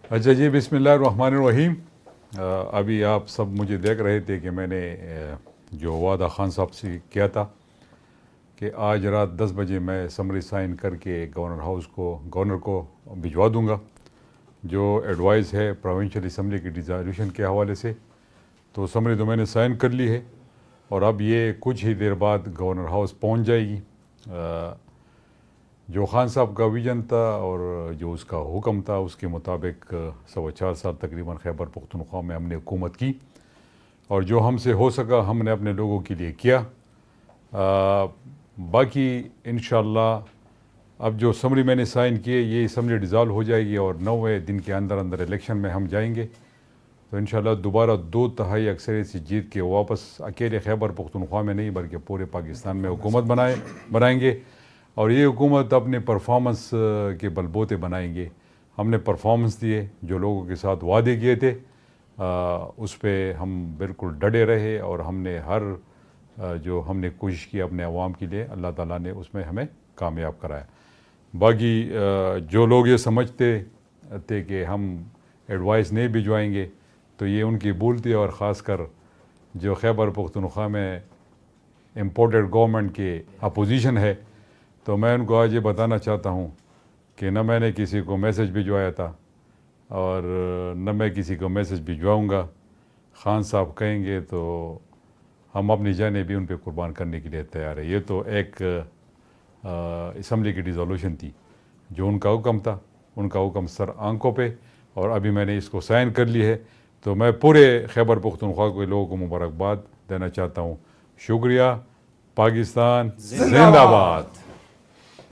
اچھا جی، بسم اللہ الرحمن الرحیم. ابھی آپ سب مجھے دیکھ رہے تھے کہ میں نے جو وعدہ خان صاحب سے کیا تھا کہ آج رات 10 بجے میں سمری سائن کر کے گورنر کو بھجوا دوں گا جو ایڈوائز ہے پروونشل اسمبلی کی ڈیزالوشن کے حوالے سے. تو سمری تو میں نے سائن کر لی ہے اور اب یہ کچھ ہی دیر بعد گورنر ہاؤس پہنچ جائے گی. جو خان صاحب کا ویژن تھا اور جو اس کا حکم تھا اس کے مطابق 4.25 سال تقریباً خیبر پختونخوا میں ہم نے حکومت کی اور جو ہم سے ہو سکا ہم نے اپنے لوگوں کے لیے کیا. باقی انشاءاللہ اب جو اسمبلی میں نے سائن کیے یہ اسمبلی ڈیزالو ہو جائے گی اور 90 دن کے اندر الیکشن میں ہم جائیں گے. تو انشاءاللہ دوبارہ 2/3 اکثریت سے جیت کے واپس اکیلے خیبر پختونخوا میں نہیں بلکہ پورے پاکستان میں حکومت بنائیں گے اور یہ حکومت اپنے پرفارمنس کے بل بوتے بنائیں گے. ہم نے پرفارمنس دیے، جو لوگوں کے ساتھ وعدے کیے تھے اس پہ ہم بالکل ڈٹے رہے اور ہم نے جو ہم نے کوشش کی اپنے عوام کے لیے اللہ تعالیٰ نے اس میں ہمیں کامیاب کرایا. باقی جو لوگ یہ سمجھتے تھے کہ ہم ایڈوائس نہیں بھجوائیں گے تو یہ ان کی بھول تھی، اور خاص کر جو خیبر پختونخوا میں امپورٹڈ گورنمنٹ کے اپوزیشن ہے. تو میں ان کو آج یہ بتانا چاہتا ہوں کہ نہ میں نے کسی کو میسج بھجوایا تھا اور نہ میں کسی کو میسج بھجواؤں گا. خان صاحب کہیں گے تو ہم اپنی جانیں بھی ان پہ قربان کرنے کے لیے تیار ہیں. یہ تو ایک اسمبلی کی ڈیزالوشن تھی، جو ان کا حکم تھا، ان کا حکم سر آنکھوں پہ، اور ابھی میں نے اس کو سائن کر لی ہے. تو میں پورے خیبر پختونخوا کے لوگوں کو مبارکباد دینا چاہتا ہوں. شکریہ. پاکستان زندہ باد.